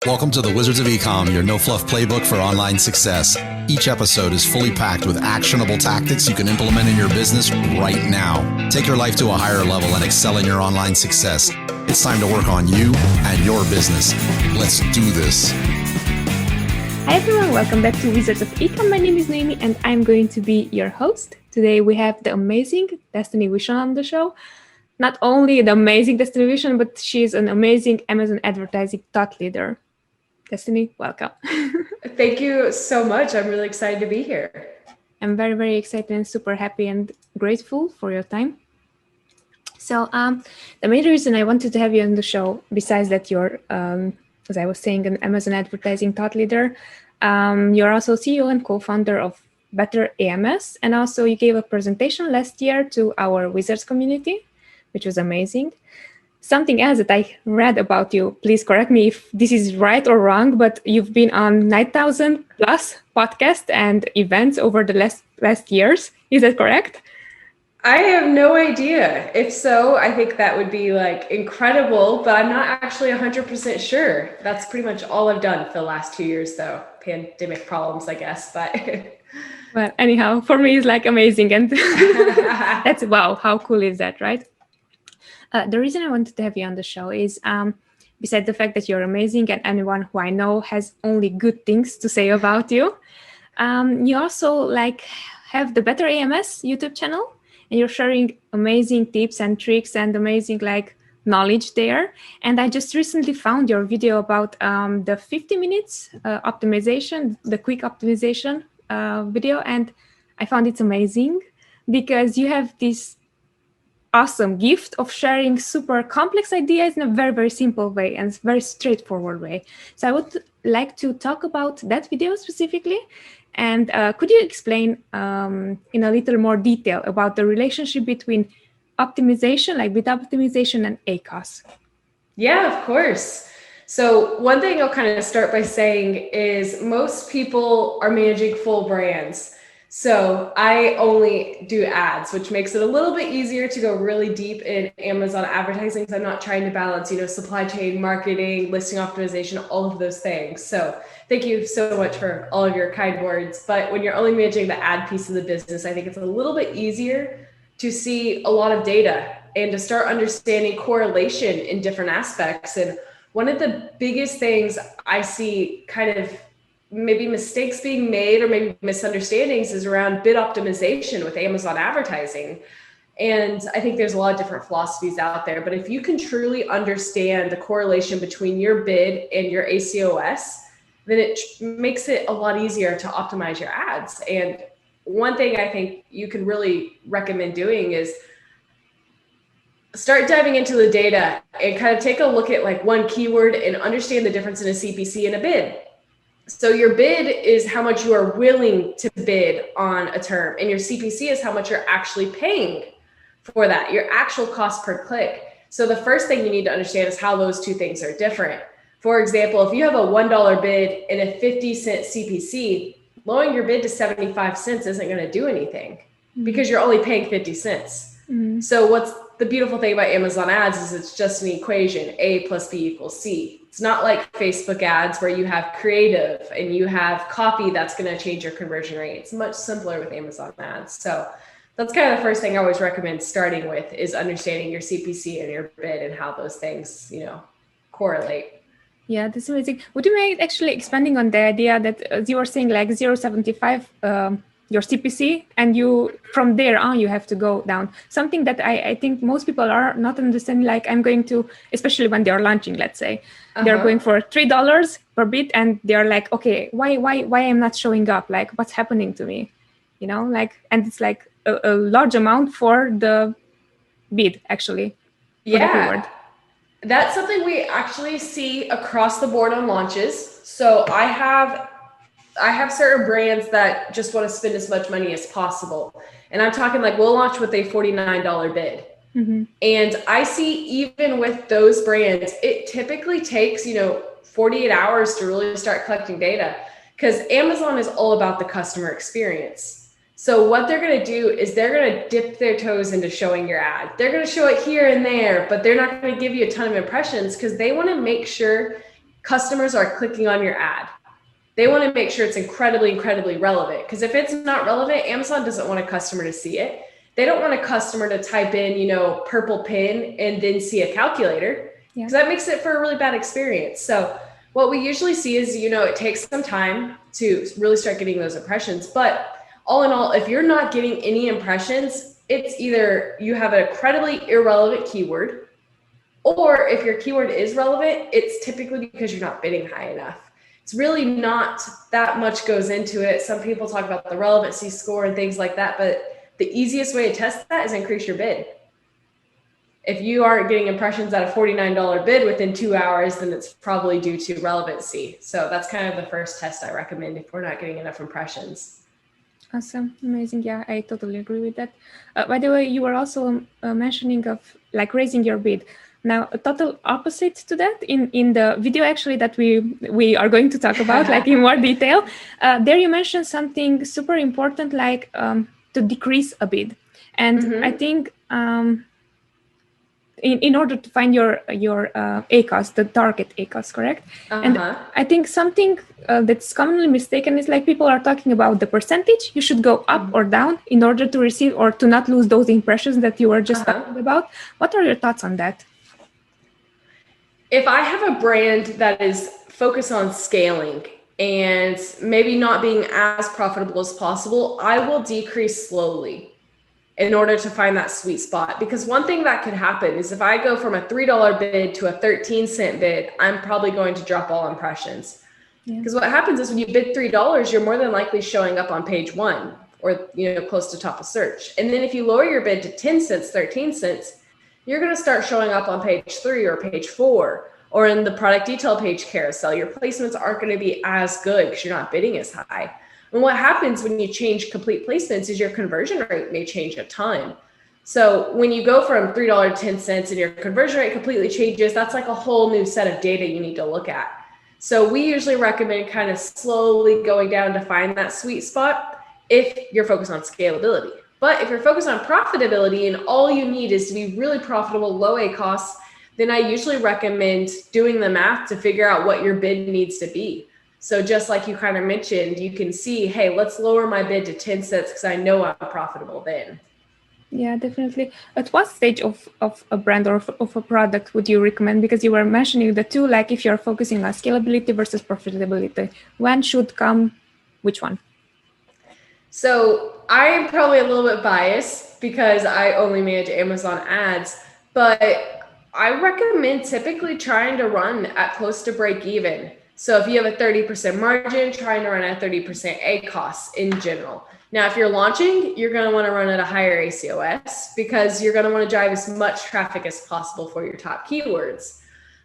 Welcome to the Wizards of Ecom, your no-fluff playbook for online success. Each episode is fully packed with actionable tactics you can implement in your business right now. Take your life to a higher level and excel in your online success. It's time to work on you and your business. Let's do this. Hi everyone, welcome back to Wizards of Ecom. My name is Naomi and I'm going to be your host. Today we have the amazing Destaney Wishon on the show. Not only the amazing Destaney Wishon, but she's an amazing Amazon advertising thought leader. Destaney, welcome. Thank you so much. I'm really excited to be here. I'm very, very excited and super happy and grateful for your time. So the main reason I wanted to have you on the show, besides that you're, as I was saying, an Amazon advertising thought leader, you're also CEO and co-founder of Better AMS. And also you gave a presentation last year to our Wizards community, which was amazing. Something else that I read about you, please correct me if this is right or wrong, but you've been on 9,000 plus podcasts and events over the last years. Is that correct? I have no idea. If so, I think that would be like incredible, but I'm not actually 100% sure. That's pretty much all I've done for the last 2 years, though. Pandemic problems, I guess, but... Well, anyhow, for me, it's like amazing. And that's, wow, how cool is that, right? The reason I wanted to have you on the show is, besides the fact that you're amazing and anyone who I know has only good things to say about you, you also have the Better AMS YouTube channel, and you're sharing amazing tips and tricks and amazing knowledge there. And I just recently found your video about the 50 minutes optimization, the quick optimization video, and I found it amazing because you have this awesome gift of sharing super complex ideas in a very, very simple way and very straightforward way. So I would like to talk about that video specifically. And could you explain in a little more detail about the relationship between optimization, like bid optimization, and ACoS? Yeah, of course. So one thing I'll kind of start by saying is most people are managing full brands. So I only do ads, which makes it a little bit easier to go really deep in Amazon advertising. So I'm not trying to balance, supply chain, marketing, listing optimization, all of those things. So thank you so much for all of your kind words. But when you're only managing the ad piece of the business, I think it's a little bit easier to see a lot of data and to start understanding correlation in different aspects. And one of the biggest things I see kind of maybe mistakes being made or maybe misunderstandings is around bid optimization with Amazon advertising. And I think there's a lot of different philosophies out there, but if you can truly understand the correlation between your bid and your ACoS, then it makes it a lot easier to optimize your ads. And one thing I think you can really recommend doing is start diving into the data and kind of take a look at one keyword and understand the difference in a CPC and a bid. So your bid is how much you are willing to bid on a term, and your CPC is how much you're actually paying for that, your actual cost per click. So the first thing you need to understand is how those two things are different. For example, if you have a $1 bid and a 50-cent CPC, lowering your bid to 75 cents isn't going to do anything because you're only paying 50 cents. Mm-hmm. So what's the beautiful thing about Amazon ads is it's just an equation, A plus B equals C. It's not like Facebook ads where you have creative and you have copy that's going to change your conversion rate. It's much simpler with Amazon ads. So that's kind of the first thing I always recommend starting with is understanding your CPC and your bid and how those things, correlate. Yeah, that's amazing. Would you mind actually expanding on the idea that as you were saying 0.75 your CPC, and you from there on you have to go down. Something that I think most people are not understanding. I'm going to, especially when they're launching, let's say, they're going for $3 per bid, and they're like, okay, why I'm not showing up? What's happening to me? And it's a large amount for the bid actually. Yeah, that's something we actually see across the board on launches. So I have certain brands that just want to spend as much money as possible. And I'm talking we'll launch with a $49 bid. Mm-hmm. And I see even with those brands, it typically takes, 48 hours to really start collecting data because Amazon is all about the customer experience. So what they're going to do is they're going to dip their toes into showing your ad. They're going to show it here and there, but they're not going to give you a ton of impressions because they want to make sure customers are clicking on your ad. They want to make sure it's incredibly relevant, because if it's not relevant, Amazon doesn't want a customer to see it. They don't want a customer to type in, purple pin and then see a calculator, because that makes it for a really bad experience. So what we usually see is, it takes some time to really start getting those impressions. But all in all, if you're not getting any impressions, it's either you have an incredibly irrelevant keyword, or if your keyword is relevant, it's typically because you're not bidding high enough. It's really not that much goes into it. Some people talk about the relevancy score and things like that, but the easiest way to test that is increase your bid. If you aren't getting impressions at a $49 bid within 2 hours, then it's probably due to relevancy. So that's kind of the first test I recommend if we're not getting enough impressions. Awesome. Amazing. Yeah, I totally agree with that. By the way, you were also mentioning of like raising your bid. Now, a total opposite to that in the video actually that we are going to talk about like in more detail, there you mentioned something super important, like to decrease a bid. And I think in order to find your ACoS, the target ACoS, correct? And I think something that's commonly mistaken is like people are talking about the percentage. You should go up or down in order to receive or to not lose those impressions that you were just talking about. What are your thoughts on that? If I have a brand that is focused on scaling and maybe not being as profitable as possible, I will decrease slowly in order to find that sweet spot. Because one thing that could happen is if I go from a $3 bid to a 13-cent bid, I'm probably going to drop all impressions. Because what happens is when you bid $3, you're more than likely showing up on page 1 or close to top of search. And then if you lower your bid to 10 cents, 13 cents, you're going to start showing up on page 3 or page 4 or in the product detail page carousel. Your placements aren't going to be as good because you're not bidding as high. And what happens when you change complete placements is your conversion rate may change a ton. So when you go from $3 to 10 cents and your conversion rate completely changes, that's like a whole new set of data you need to look at. So we usually recommend kind of slowly going down to find that sweet spot if you're focused on scalability. But if you're focused on profitability and all you need is to be really profitable, low ACoS, then I usually recommend doing the math to figure out what your bid needs to be. So just like you kind of mentioned, you can see, hey, let's lower my bid to 10 cents because I know I'm profitable then. Yeah, definitely. At what stage of a brand or of a product would you recommend? Because you were mentioning the two, like if you're focusing on scalability versus profitability, when should come which one? So I am probably a little bit biased because I only manage Amazon ads, but I recommend typically trying to run at close to break even. So if you have a 30% margin, trying to run at 30% ACoS in general. Now, if you're launching, you're going to want to run at a higher ACoS because you're going to want to drive as much traffic as possible for your top keywords.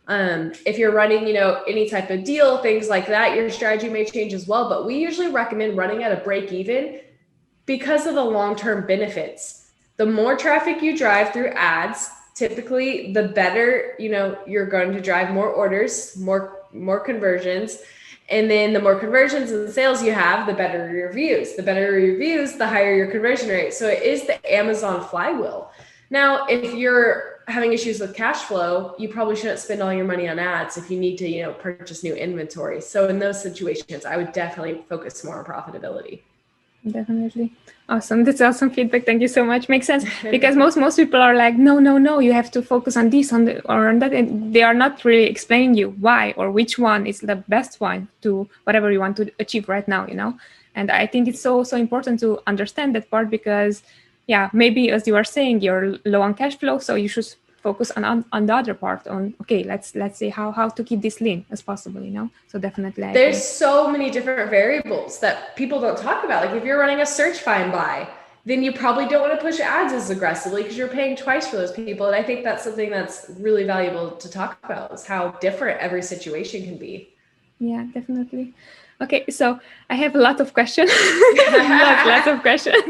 If you're running, any type of deal, things like that, your strategy may change as well. But we usually recommend running at a break even because of the long-term benefits. The more traffic you drive through ads, typically the better, you're going to drive more orders, more conversions. And then the more conversions and sales you have, the better your reviews. The better your reviews, the higher your conversion rate. So it is the Amazon flywheel. Now, if you're having issues with cash flow, you probably shouldn't spend all your money on ads if you need to, purchase new inventory. So in those situations, I would definitely focus more on profitability. Definitely. Awesome. That's awesome feedback. Thank you so much. Makes sense because most people are like, no, you have to focus on this on that. And they are not really explaining you why or which one is the best one to whatever you want to achieve right now, And I think it's so important to understand that part because, maybe as you are saying, you're low on cash flow. So you should focus on the other part on, okay, let's see how to keep this lean as possible, So definitely. There's so many different variables that people don't talk about. Like if you're running a search find buy, then you probably don't want to push ads as aggressively because you're paying twice for those people. And I think that's something that's really valuable to talk about is how different every situation can be. Yeah, definitely. Okay, so I have a lot of questions, lots of questions.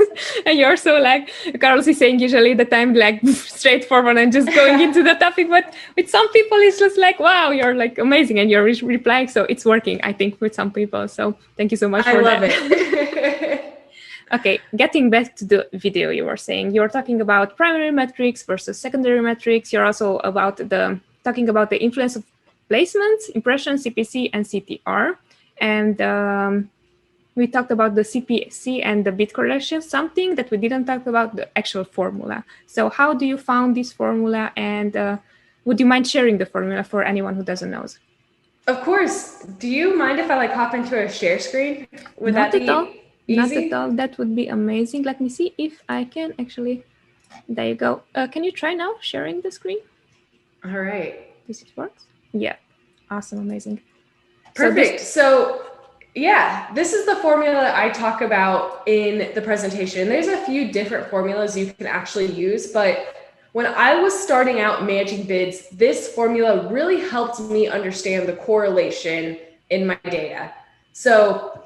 And you're so like, Carlos is saying usually that I'm like straightforward and just going into the topic. But with some people, it's just like, wow, you're like amazing. And you're replying. So it's working, I think, with some people. So thank you so much for that. I love it. Okay, getting back to the video you were saying, you were talking about primary metrics versus secondary metrics. You're also about talking about the influence of placements, impressions, CPC, and CTR. And we talked about the CPC and the bid correlation, something that we didn't talk about, the actual formula. So how do you found this formula, and would you mind sharing the formula for anyone who doesn't know? Of course. Do you mind if I hop into a share screen? Would Not that at all. be Not easy? at all. That would be amazing. Let me see if I can actually. There you go. Can you try now sharing the screen? All right. This works? Yeah. Awesome. Amazing. Perfect. So yeah, this is the formula I talk about in the presentation. There's a few different formulas you can actually use, but when I was starting out managing bids, this formula really helped me understand the correlation in my data. So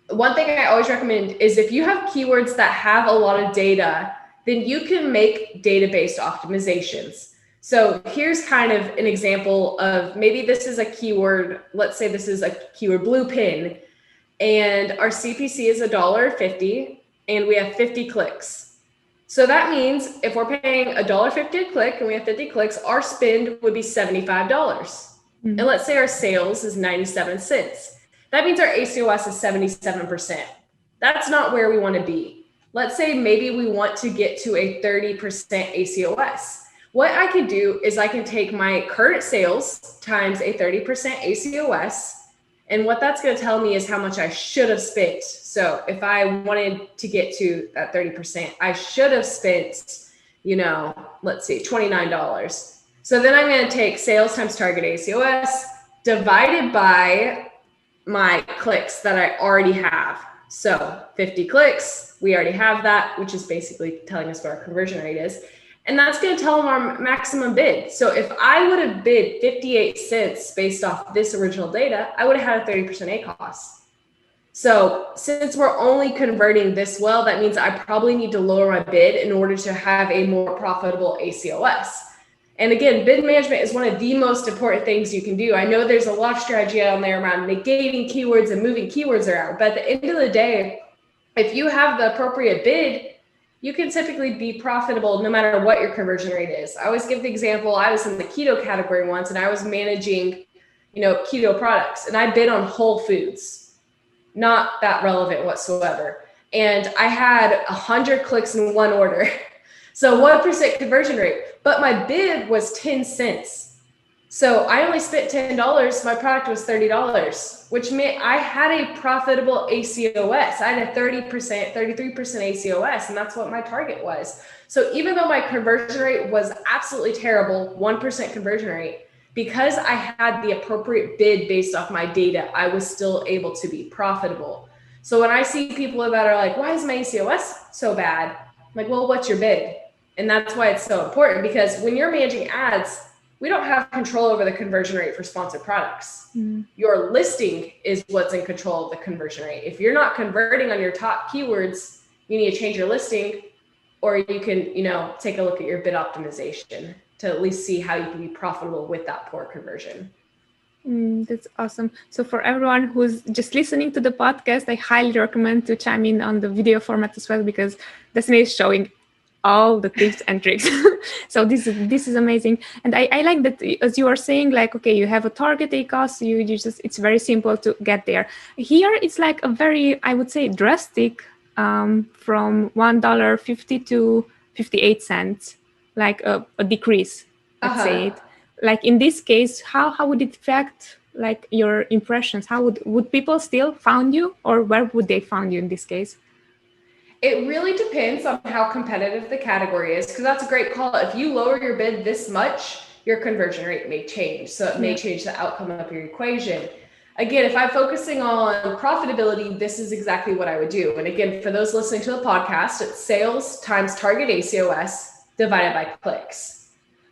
one thing I always recommend is if you have keywords that have a lot of data, then you can make database optimizations. So here's kind of an example of maybe this is a keyword. Let's say this is a keyword blue pin, and our CPC is $1.50 and we have 50 clicks. So that means if we're paying $1.50 a click and we have 50 clicks, our spend would be $75. And let's say our sales is 97 cents. That means our ACoS is 77%. That's not where we want to be. Let's say maybe we want to get to a 30% ACoS. What I can do is I can take my current sales times a 30% ACoS, and what that's going to tell me is how much I should have spent. So if I wanted to get to that 30%, I should have spent, let's see, $29. So then I'm going to take sales times target ACoS divided by my clicks that I already have. So 50 clicks, we already have that, which is basically telling us what our conversion rate is. And that's going to tell them our maximum bid. So if I would have bid 58 cents based off this original data, I would have had a 30% ACoS. So since we're only converting this well, that means I probably need to lower my bid in order to have a more profitable ACoS. And again, bid management is one of the most important things you can do. I know there's a lot of strategy out there around negating keywords and moving keywords around, but at the end of the day, if you have the appropriate bid, you can typically be profitable no matter what your conversion rate is. I always give the example, I was in the keto category once and I was managing, keto products, and I bid on whole foods, not that relevant whatsoever. And I had 100 clicks in one order. So 1% conversion rate, but my bid was 10 cents. So I only spent $10. My product was $30, which meant I had a profitable ACoS. I had a 30%, 33% ACoS, and that's what my target was. So even though my conversion rate was absolutely terrible, 1% conversion rate, because I had the appropriate bid based off my data, I was still able to be profitable. So when I see people that are like, why is my ACoS so bad? I'm like, well, what's your bid? And that's why it's so important, because when you're managing ads, we don't have control over the conversion rate for sponsored products. Your listing is what's in control of the conversion rate. If you're not converting on your top keywords, you need to change your listing, or you can, take a look at your bid optimization to at least see how you can be profitable with that poor conversion. That's awesome. So for everyone who's just listening to the podcast, I highly recommend to chime in on the video format as well, because Destaney is showing all the tips and tricks. So this is amazing. And I like that, as you are saying, like, okay, you have a target ACoS, you just, it's very simple to get there. Here it's like a very, I would say, drastic from $1.50 to 58 cents, like a decrease, let's say it. Like in this case, how would it affect like your impressions? How would people still find you, or where would they find you in this case? It really depends on how competitive the category is, because that's a great call. If you lower your bid this much, your conversion rate may change. So it may change the outcome of your equation. Again, if I'm focusing on profitability, this is exactly what I would do. And again, for those listening to the podcast, it's sales times target ACoS divided by clicks.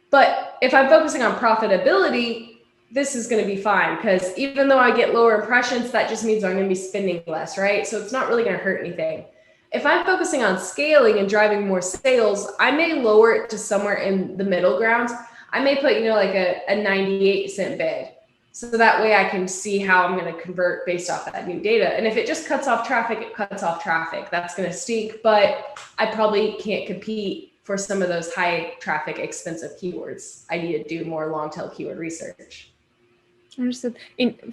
But if I'm focusing on profitability, this is going to be fine, because even though I get lower impressions, that just means I'm going to be spending less, right? So it's not really going to hurt anything. If I'm focusing on scaling and driving more sales, I may lower it to somewhere in the middle ground. I may put, like a 98-cent bid. So that way I can see how I'm going to convert based off that new data. And if it just cuts off traffic, it cuts off traffic. That's going to stink, but I probably can't compete for some of those high traffic, expensive keywords. I need to do more long tail keyword research. Understood.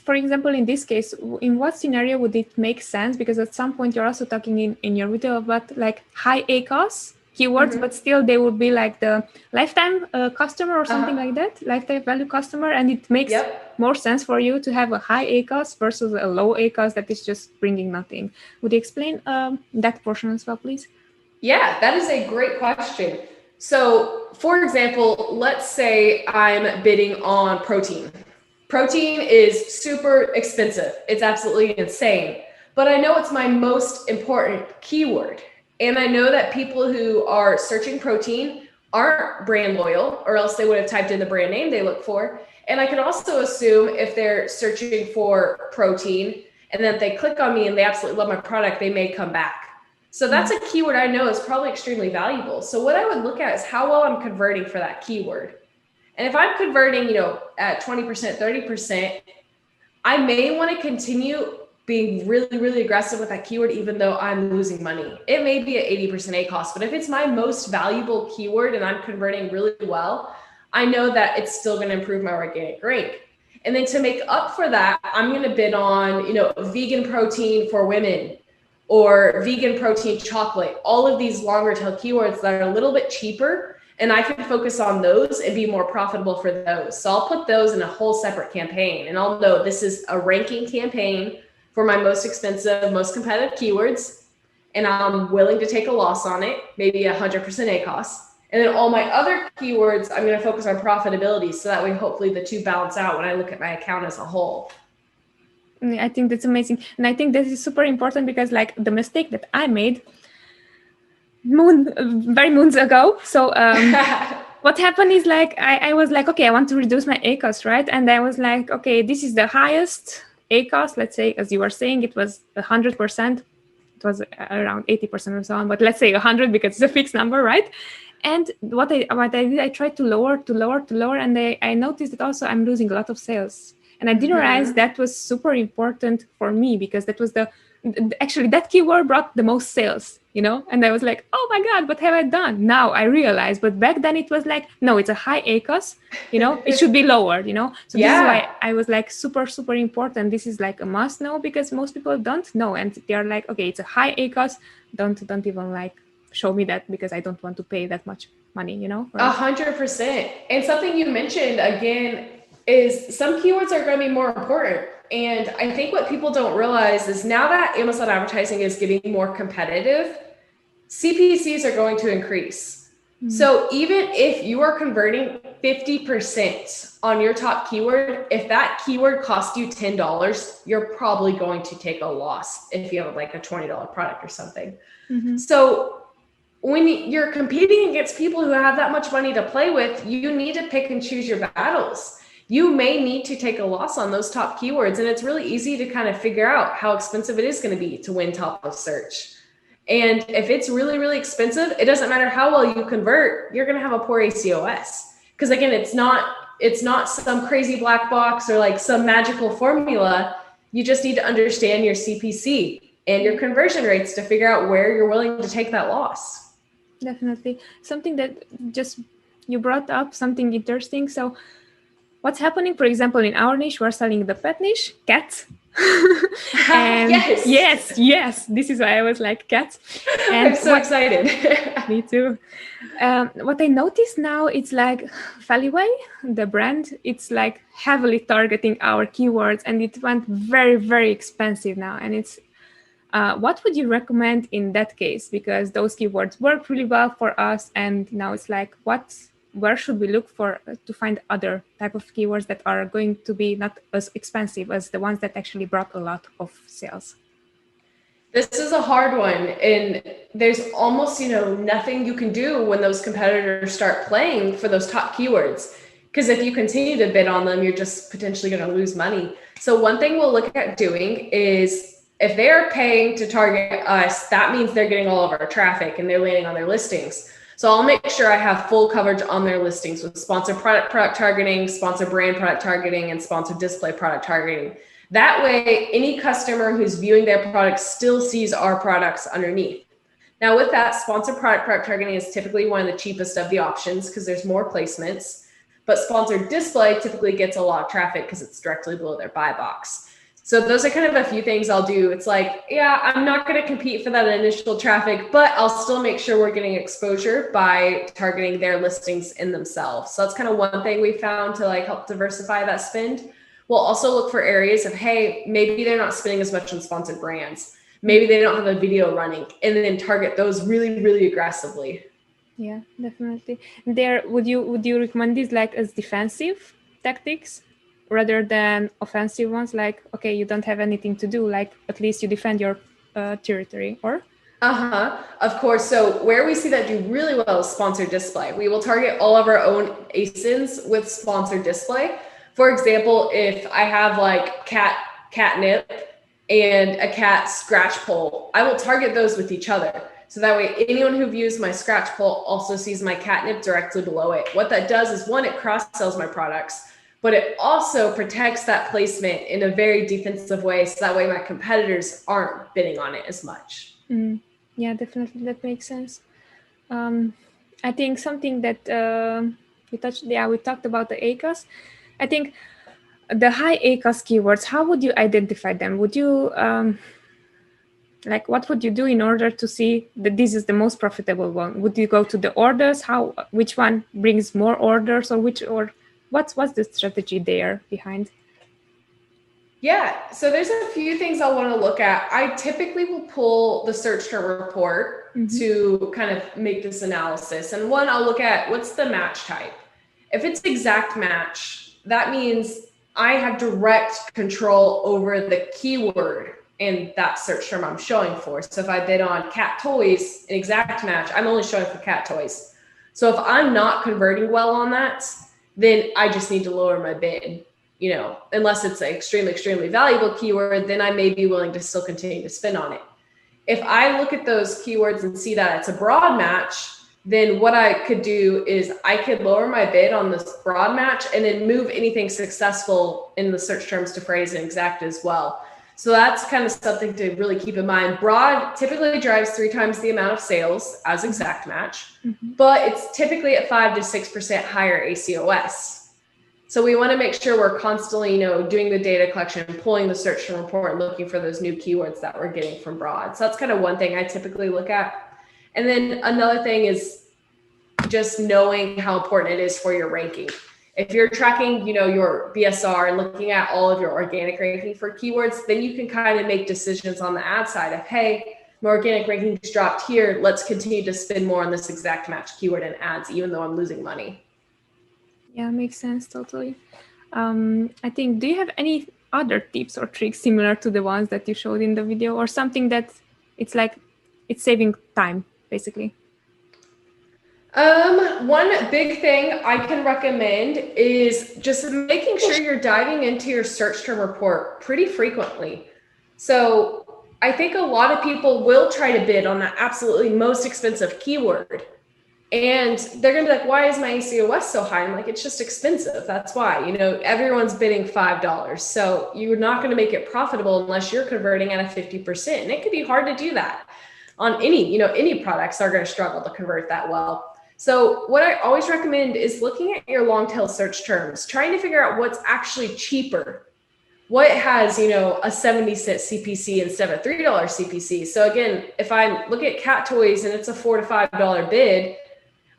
For example, in this case, in what scenario would it make sense? Because at some point you're also talking in your video about like high ACoS keywords, but still they would be like the lifetime customer or something like that, lifetime value customer. And it makes more sense for you to have a high ACoS versus a low ACoS that is just bringing nothing. Would you explain that portion as well, please? Yeah, that is a great question. So for example, let's say I'm bidding on protein. Protein is super expensive. It's absolutely insane. But I know it's my most important keyword. And I know that people who are searching protein aren't brand loyal, or else they would have typed in the brand name they look for. And I can also assume if they're searching for protein and then if they click on me and they absolutely love my product, they may come back. So that's a keyword I know is probably extremely valuable. So what I would look at is how well I'm converting for that keyword. And if I'm converting, at 20%, 30%, I may want to continue being really, really aggressive with that keyword, even though I'm losing money. It may be at 80% ACoS, but if it's my most valuable keyword and I'm converting really well, I know that it's still going to improve my organic rank. And then to make up for that, I'm going to bid on, vegan protein for women or vegan protein chocolate, all of these longer tail keywords that are a little bit cheaper. And I can focus on those and be more profitable for those. So I'll put those in a whole separate campaign. And I'll know this is a ranking campaign for my most expensive, most competitive keywords. And I'm willing to take a loss on it, maybe 100% ACoS. And then all my other keywords, I'm going to focus on profitability. So that way, hopefully the two balance out when I look at my account as a whole. I think that's amazing. And I think this is super important because like the mistake that I made moons ago. So what happened is like, I was like, okay, I want to reduce my ACoS, right? And I was like, okay, this is the highest ACoS. Let's say, as you were saying, it was 100%. It was around 80% or so on, but let's say 100 because it's a fixed number, right? And what I did, I tried to lower, and I noticed that also I'm losing a lot of sales. And I didn't realize that was super important for me because that was actually that keyword brought the most sales, and I was like, oh my God, what have I done? Now I realize, but back then it was like, no, it's a high ACoS, it should be lowered, so this is why I was like super, super important. This is like a must know because most people don't know. And they're like, okay, it's a high ACoS. Don't even like show me that because I don't want to pay that much money, 100%. And something you mentioned again is some keywords are going to be more important. And I think what people don't realize is now that Amazon advertising is getting more competitive, CPCs are going to increase. So even if you are converting 50% on your top keyword, if that keyword cost you $10, you're probably going to take a loss if you have like a $20 product or something. So when you're competing against people who have that much money to play with, you need to pick and choose your battles. You may need to take a loss on those top keywords. And it's really easy to kind of figure out how expensive it is going to be to win top of search. And if it's really, really expensive, it doesn't matter how well you convert, you're going to have a poor ACoS. Because again, it's not some crazy black box or like some magical formula. You just need to understand your CPC and your conversion rates to figure out where you're willing to take that loss. Definitely. Something that just you brought up, something interesting. So what's happening, for example, in our niche, we're selling the pet niche, cats. And yes, this is why I was like cats. And I'm so excited. Me too. What I noticed now, it's like Fallyway, the brand, it's like heavily targeting our keywords and it went very, very expensive now. And it's, what would you recommend in that case? Because those keywords work really well for us. And now it's like, where should we look for to find other type of keywords that are going to be not as expensive as the ones that actually brought a lot of sales? This is a hard one. And there's almost, nothing you can do when those competitors start playing for those top keywords. Because if you continue to bid on them, you're just potentially going to lose money. So one thing we'll look at doing is if they're paying to target us, that means they're getting all of our traffic and they're landing on their listings. So I'll make sure I have full coverage on their listings with sponsored product targeting, sponsored brand product targeting, and sponsored display product targeting. That way, any customer who's viewing their product still sees our products underneath. Now with that, sponsored product targeting is typically one of the cheapest of the options because there's more placements. but sponsored display typically gets a lot of traffic because it's directly below their buy box. So those are kind of a few things I'll do. It's like, yeah, I'm not going to compete for that initial traffic, but I'll still make sure we're getting exposure by targeting their listings in themselves. So that's kind of one thing we found to like help diversify that spend. We'll also look for areas of, hey, maybe they're not spending as much on sponsored brands. Maybe they don't have a video running, and then target those really, really aggressively. Yeah, definitely. There, would you recommend these like as defensive tactics rather than offensive ones? Like, okay, you don't have anything to do, like at least you defend your territory, or? Of course. So where we see that do really well is sponsored display. We will target all of our own ASINs with sponsored display. For example, if I have like catnip and a cat scratch pole, I will target those with each other. So that way anyone who views my scratch pole also sees my catnip directly below it. What that does is, one, it cross-sells my products, but it also protects that placement in a very defensive way. So that way my competitors aren't bidding on it as much. Yeah, definitely. That makes sense. I think something that we talked about the ACoS. I think the high ACoS keywords, how would you identify them? Would you, what would you do in order to see that this is the most profitable one? Would you go to the orders? Which one brings more orders, or what's the strategy there behind? Yeah, so there's a few things I want to look at. I typically will pull the search term report to kind of make this analysis. And one, I'll look at what's the match type. If it's exact match, that means I have direct control over the keyword in that search term I'm showing for. So if I bid on cat toys, an exact match, I'm only showing for cat toys. So if I'm not converting well on that, then I just need to lower my bid. You know, unless it's an extremely, extremely valuable keyword, then I may be willing to still continue to spend on it. If I look at those keywords and see that it's a broad match, then what I could do is I could lower my bid on this broad match and then move anything successful in the search terms to phrase and exact as well. So that's kind of something to really keep in mind. Broad typically drives 3 times the amount of sales as exact match, but it's typically at 5 to 6% higher ACoS. So we want to make sure we're constantly, doing the data collection, pulling the search term report, and looking for those new keywords that we're getting from broad. So that's kind of one thing I typically look at. And then another thing is just knowing how important it is for your ranking. If you're tracking, your BSR and looking at all of your organic ranking for keywords, then you can kind of make decisions on the ad side of, hey, my organic ranking's dropped here. Let's continue to spend more on this exact match keyword and ads, even though I'm losing money. Yeah, makes sense, totally. I think, do you have any other tips or tricks similar to the ones that you showed in the video, or something that it's saving time, basically? One big thing I can recommend is just making sure you're diving into your search term report pretty frequently. So I think a lot of people will try to bid on the absolutely most expensive keyword. And they're going to be like, why is my ACoS so high? I'm like, it's just expensive. That's why, everyone's bidding $5. So you're not going to make it profitable unless you're converting at a 50%. And it could be hard to do that on any products are going to struggle to convert that well. So what I always recommend is looking at your long tail search terms, trying to figure out what's actually cheaper. What has, a 70-cent CPC instead of a $3 CPC. So again, if I look at cat toys and it's a $4 to $5 bid,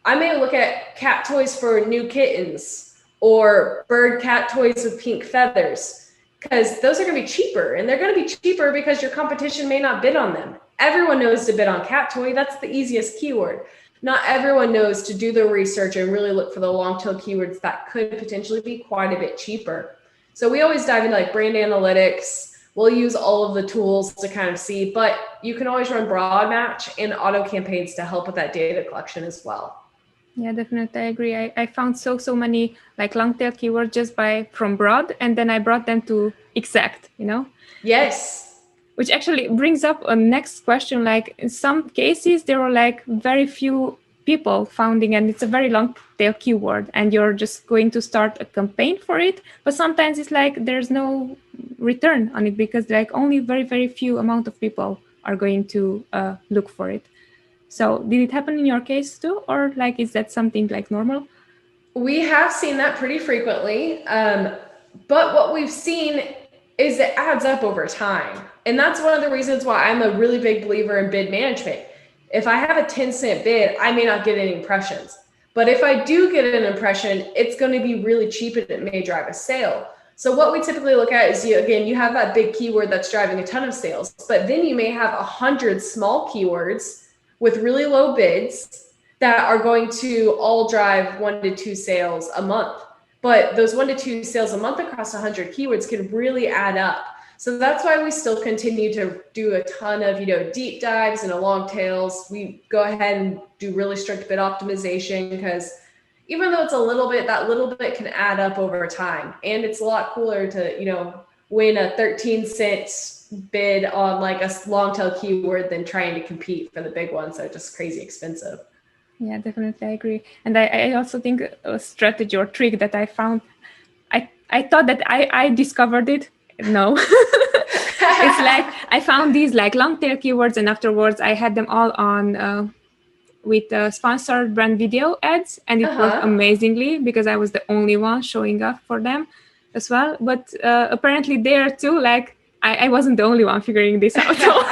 I may look at cat toys for new kittens or bird cat toys with pink feathers, because those are going to be cheaper, and they're going to be cheaper because your competition may not bid on them. Everyone knows to bid on cat toy. That's the easiest keyword. Not everyone knows to do the research and really look for the long tail keywords that could potentially be quite a bit cheaper. So we always dive into like brand analytics. We'll use all of the tools to kind of see, but you can always run broad match and auto campaigns to help with that data collection as well. Yeah, definitely. I agree. I found so many like long tail keywords just from broad, and then I brought them to exact, Yes. Which actually brings up a next question. Like in some cases, there were like very few people founding, and it's a very long tail keyword, and you're just going to start a campaign for it. But sometimes it's like there's no return on it because like only very, very few amount of people are going to look for it. So did it happen in your case too? Or like, is that something like normal? We have seen that pretty frequently. But what we've seen is it adds up over time. And that's one of the reasons why I'm a really big believer in bid management. If I have a 10-cent bid, I may not get any impressions. But if I do get an impression, it's going to be really cheap and it may drive a sale. So what we typically look at is, you have that big keyword that's driving a ton of sales, but then you may have 100 small keywords with really low bids that are going to all drive 1 to 2 sales a month. But those 1 to 2 sales a month across 100 keywords can really add up. So that's why we still continue to do a ton of, deep dives and long tails. We go ahead and do really strict bid optimization, because even though it's a little bit, that little bit can add up over time. And it's a lot cooler to, win a 13-cent bid on like a long tail keyword than trying to compete for the big ones that are just crazy expensive. Yeah, definitely, I agree. And I also think a strategy or trick that I found, I thought that I discovered it. No. It's like I found these like long tail keywords, and afterwards I had them all on with sponsored brand video ads, and it worked amazingly because I was the only one showing up for them as well. But apparently there too, like I wasn't the only one figuring this out. So,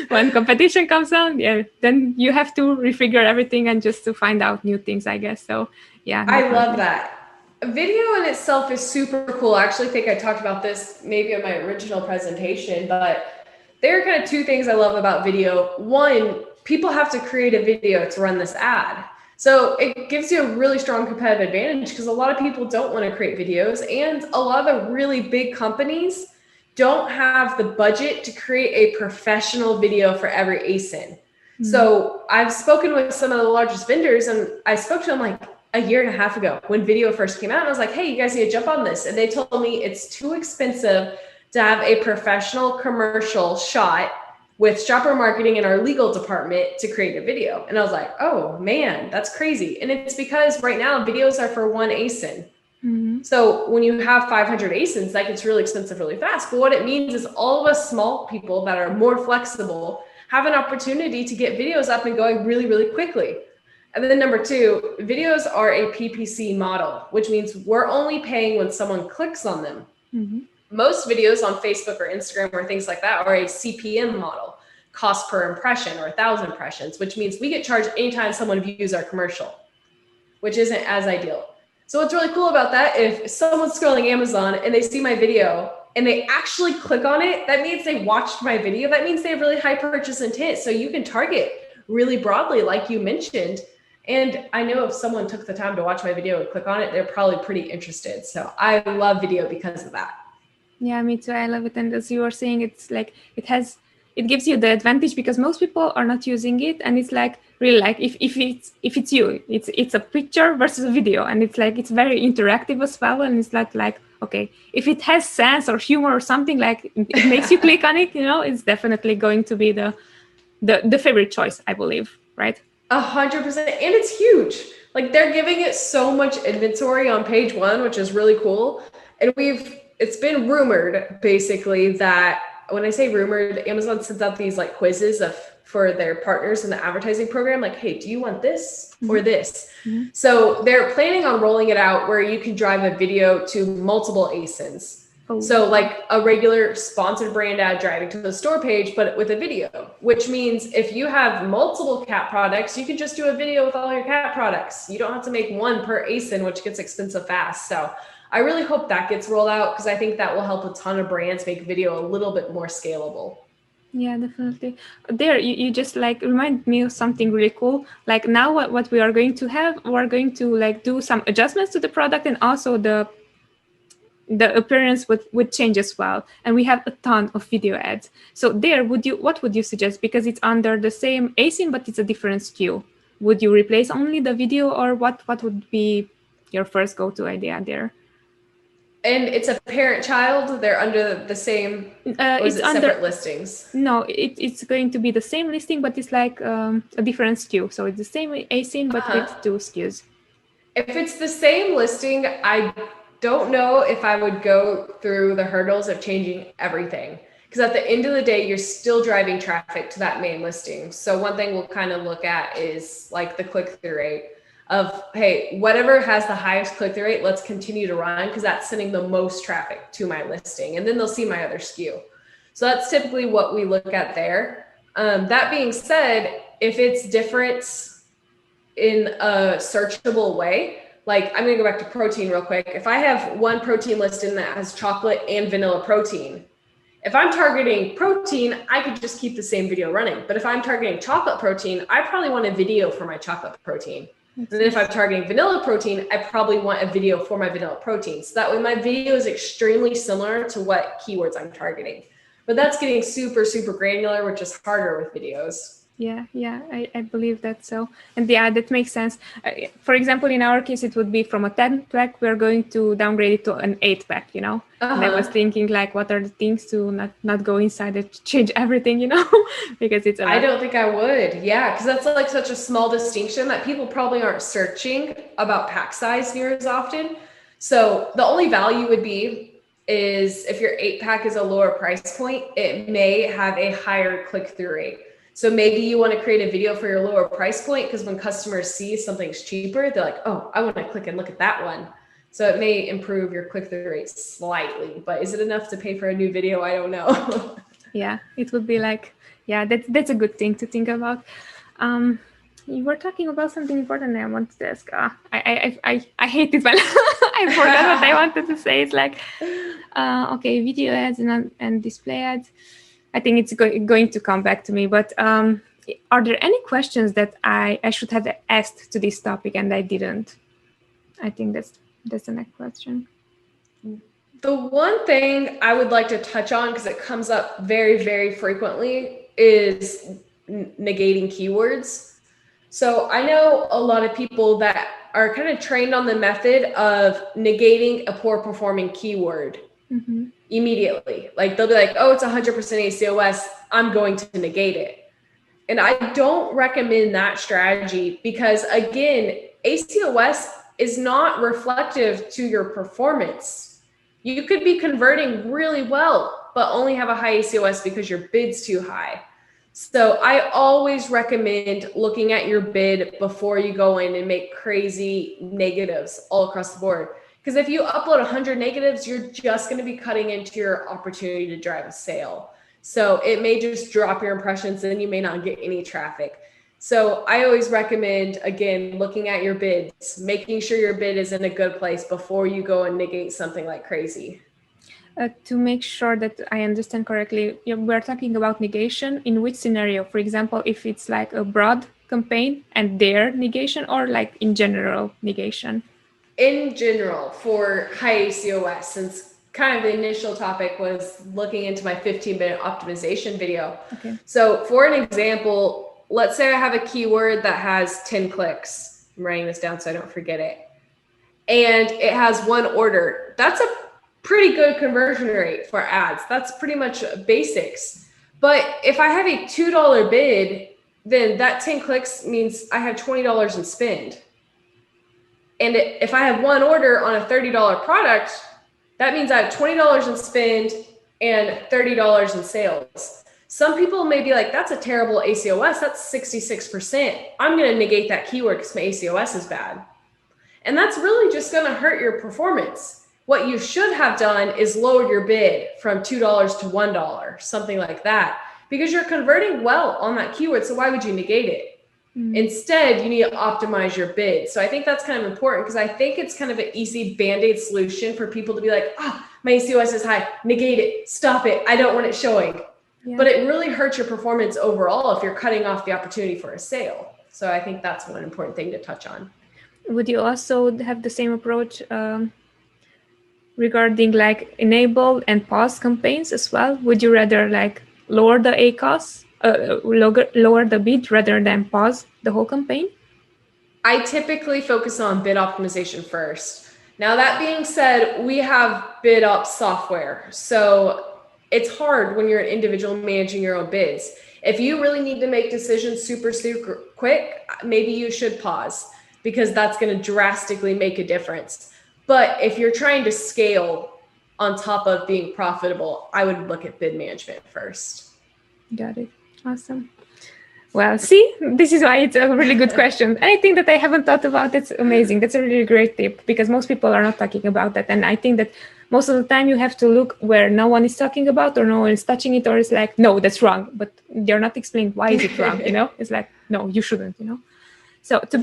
when competition comes on, then you have to refigure everything and just to find out new things, I guess. So yeah. I love that. Video in itself is super cool. I actually think I talked about this maybe in my original presentation, but there are kind of two things I love about video. One, people have to create a video to run this ad. So it gives you a really strong competitive advantage because a lot of people don't want to create videos, and a lot of the really big companies don't have the budget to create a professional video for every ASIN. Mm-hmm. So I've spoken with some of the largest vendors, and I spoke to them like a year and a half ago when video first came out. And I was like, hey, you guys need to jump on this. And they told me it's too expensive to have a professional commercial shot with shopper marketing in our legal department to create a video. And I was like, oh man, that's crazy. And it's because right now videos are for one ASIN. Mm-hmm. So when you have 500 ASINs, that gets really expensive really fast. But what it means is all of us small people that are more flexible have an opportunity to get videos up and going really, really quickly. And then number two, videos are a PPC model, which means we're only paying when someone clicks on them. Mm-hmm. Most videos on Facebook or Instagram or things like that are a CPM model, cost per impression or 1,000 impressions, which means we get charged anytime someone views our commercial, which isn't as ideal. So what's really cool about that, if someone's scrolling Amazon and they see my video and they actually click on it, that means they watched my video. That means they have really high purchase intent. So you can target really broadly, like you mentioned. And I know if someone took the time to watch my video and click on it, they're probably pretty interested. So I love video because of that. Yeah, me too. I love it. And as you were saying, it's like it gives you the advantage because most people are not using it. And it's like really like if it's you, it's a picture versus a video. And it's like it's very interactive as well. And it's like okay, if it has sense or humor or something, like it makes you click on it, it's definitely going to be the favorite choice, I believe, right? 100%. And it's huge. Like they're giving it so much inventory on page 1, which is really cool. And it's been rumored basically that when I say rumored, Amazon sends out these like quizzes for their partners in the advertising program. Like, hey, do you want this or this? Mm-hmm. So they're planning on rolling it out where you can drive a video to multiple ASINs. So like a regular sponsored brand ad driving to the store page, but with a video, which means if you have multiple cat products, you can just do a video with all your cat products. You don't have to make one per ASIN, which gets expensive fast. So I really hope that gets rolled out because I think that will help a ton of brands make video a little bit more scalable. Yeah, definitely. There, you just like remind me of something really cool. Like now what we are going to have, we're going to like do some adjustments to the product, and also the appearance would change as well. And we have a ton of video ads. So there, what would you suggest? Because it's under the same ASIN, but it's a different SKU. Would you replace only the video, or what would be your first go-to idea there? And it's a parent-child? They're under the same, or is it separate listings? No, it's going to be the same listing, but it's like a different SKU. So it's the same ASIN, but with 2 SKUs. If it's the same listing, I don't know if I would go through the hurdles of changing everything. Because at the end of the day, you're still driving traffic to that main listing. So one thing we'll kind of look at is like the click-through rate. of, hey, whatever has the highest click-through rate, let's continue to run because that's sending the most traffic to my listing. And then they'll see my other SKU. So that's typically what we look at there. That being said, if it's different in a searchable way, like I'm going to go back to protein real quick. If I have one protein listing that has chocolate and vanilla protein, if I'm targeting protein, I could just keep the same video running. But if I'm targeting chocolate protein, I probably want a video for my chocolate protein. And then if I'm targeting vanilla protein, I probably want a video for my vanilla protein. So that way my video is extremely similar to what keywords I'm targeting. But that's getting super, super granular, which is harder with videos. Yeah, I believe that so. And yeah, that makes sense. For example, in our case, it would be from a 10-pack, we're going to downgrade it to an 8-pack, you know? And I was thinking like, what are the things to not go inside and change everything, you know? Because it's I don't think I would. Yeah, because that's like such a small distinction that people probably aren't searching about pack size near as often. So the only value would be is if your 8-pack is a lower price point, it may have a higher click-through rate. So maybe you want to create a video for your lower price point because when customers see something's cheaper, they're like, oh, I want to click and look at that one. So it may improve your click-through rate slightly, but is it enough to pay for a new video? I don't know. Yeah, it would be like, yeah, that's a good thing to think about. You were talking about something important that I wanted to ask. I hate it when I forgot what I wanted to say. It's like, okay, video ads and display ads. I think it's going to come back to me. But are there any questions that I should have asked to this topic and I didn't? I think that's the next question. The one thing I would like to touch on, because it comes up very, very frequently, is negating keywords. So I know a lot of people that are kind of trained on the method of negating a poor performing keyword immediately. Like they'll be like, oh, it's 100% ACoS, I'm going to negate it. And I don't recommend that strategy because again, ACoS is not reflective to your performance. You could be converting really well, but only have a high ACoS because your bid's too high. So I always recommend looking at your bid before you go in and make crazy negatives all across the board. Because if you upload 100 negatives, you're just going to be cutting into your opportunity to drive a sale. So it may just drop your impressions and you may not get any traffic. So I always recommend, again, looking at your bids, making sure your bid is in a good place before you go and negate something like crazy. To make sure that I understand correctly, we're talking about negation in which scenario? For example, if it's like a broad campaign and their negation, or like in general negation? In general, for high ACoS, since kind of the initial topic was looking into my 15-minute optimization video. Okay. So for an example, let's say I have a keyword that has 10 clicks. I'm writing this down so I don't forget it. And it has one order. That's a pretty good conversion rate for ads. That's pretty much basics. But if I have a $2 bid, then that 10 clicks means I have $20 in spend. And if I have one order on a $30 product, that means I have $20 in spend and $30 in sales. Some people may be like, that's a terrible ACoS. That's 66%. I'm going to negate that keyword because my ACoS is bad. And that's really just going to hurt your performance. What you should have done is lowered your bid from $2 to $1, something like that, because you're converting well on that keyword. So why would you negate it? Instead, you need to optimize your bid. So I think that's kind of important because I think it's kind of an easy Band-Aid solution for people to be like, my ACoS is high, negate it, stop it, I don't want it showing. Yeah. But it really hurts your performance overall if you're cutting off the opportunity for a sale. So I think that's one important thing to touch on. Would you also have the same approach regarding like enable and pause campaigns as well? Would you rather like lower the ACoS? Lower the bid rather than pause the whole campaign? I typically focus on bid optimization first. Now, that being said, we have bid op software. So it's hard when you're an individual managing your own bids. If you really need to make decisions super, super quick, maybe you should pause because that's going to drastically make a difference. But if you're trying to scale on top of being profitable, I would look at bid management first. Got it. Awesome. Well, see, this is why it's a really good question. Anything that I haven't thought about, that's amazing. That's a really great tip because most people are not talking about that. And I think that most of the time you have to look where no one is talking about or no one is touching it, or it's like, no, that's wrong. But they're not explaining why is it wrong, It's like, no, you shouldn't, So to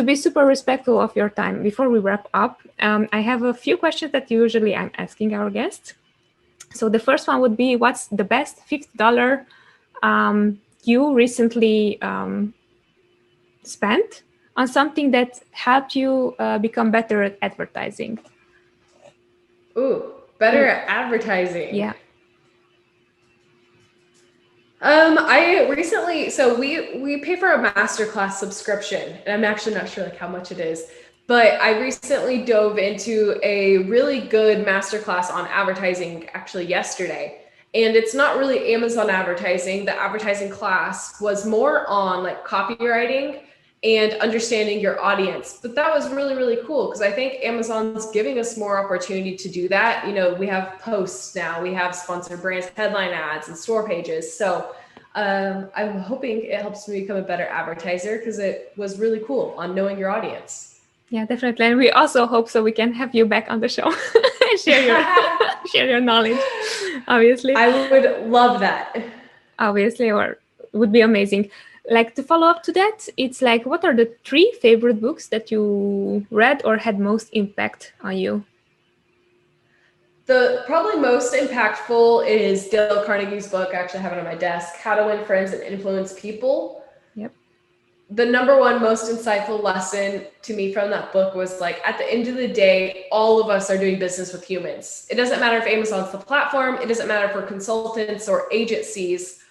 be super respectful of your time, before we wrap up, I have a few questions that usually I'm asking our guests. So the first one would be, what's the best $50 you recently spent on something that helped you become better at advertising? Ooh, better at advertising. Yeah. I recently, so we pay for a masterclass subscription, and I'm actually not sure how much it is, but I recently dove into a really good masterclass on advertising actually yesterday. And it's not really Amazon advertising. The advertising class was more on copywriting and understanding your audience. But that was really, really cool because I think Amazon's giving us more opportunity to do that. We have posts now, we have sponsored brands, headline ads, and store pages. So I'm hoping it helps me become a better advertiser because it was really cool on knowing your audience. Yeah, definitely. And we also hope so we can have you back on the show and share your knowledge, obviously. I would love that. Obviously, or it would be amazing. To follow up to that, it's what are the 3 favorite books that you read or had most impact on you? The probably most impactful is Dale Carnegie's book. I actually have it on my desk, How to Win Friends and Influence People. Yep. The number one most insightful lesson to me from that book was at the end of the day, all of us are doing business with humans. It doesn't matter if Amazon's the platform. It doesn't matter if we're consultants or agencies.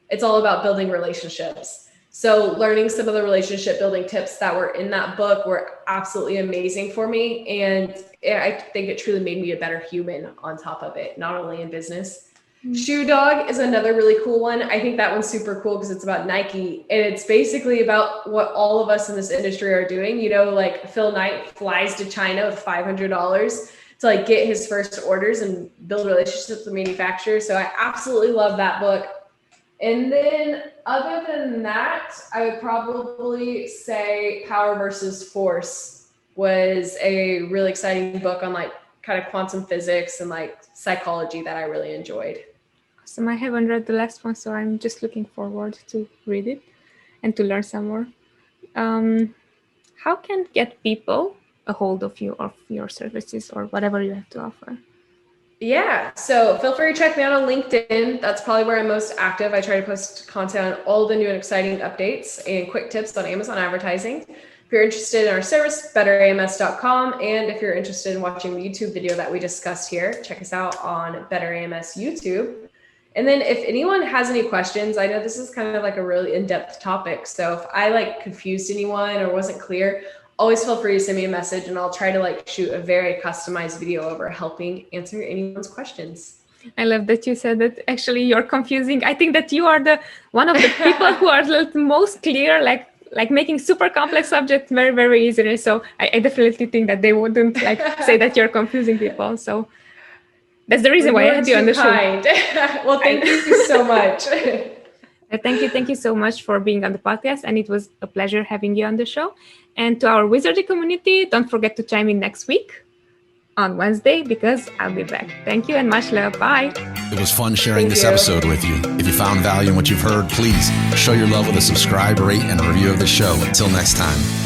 It's all about building relationships. So learning some of the relationship building tips that were in that book were absolutely amazing for me. And I think it truly made me a better human on top of it, not only in business. Shoe Dog is another really cool one. I think that one's super cool because it's about Nike, and it's basically about what all of us in this industry are doing. Phil Knight flies to China with $500 to get his first orders and build relationships with manufacturers. So I absolutely love that book. And then other than that, I would probably say Power versus Force was a really exciting book on kind of quantum physics and psychology that I really enjoyed. Awesome. I haven't read the last one, so I'm just looking forward to read it and to learn some more. How can get people a hold of you, of your services, or whatever you have to offer? Yeah, so feel free to check me out on LinkedIn. That's probably where I'm most active. I try to post content on all the new and exciting updates and quick tips on Amazon advertising. If you're interested in our service, betterams.com. And if you're interested in watching the YouTube video that we discussed here, check us out on Better AMS YouTube. And then if anyone has any questions, I know this is kind of a really in-depth topic. So if I confused anyone or wasn't clear, always feel free to send me a message and I'll try to shoot a very customized video over helping answer anyone's questions. I love that you said that actually you're confusing. I think that you are one of the people who are the most clear, making super complex subjects very, very easily. So I definitely think that they wouldn't say that you're confusing people. So that's the reason why I had you on the show. Well, thank you so much. Thank you so much for being on the podcast. And it was a pleasure having you on the show. And to our Wizardry community, don't forget to chime in next week on Wednesday because I'll be back. Thank you and much love. Bye. It was fun sharing this episode with you. If you found value in what you've heard, please show your love with a subscribe, rate, and review of the show. Until next time.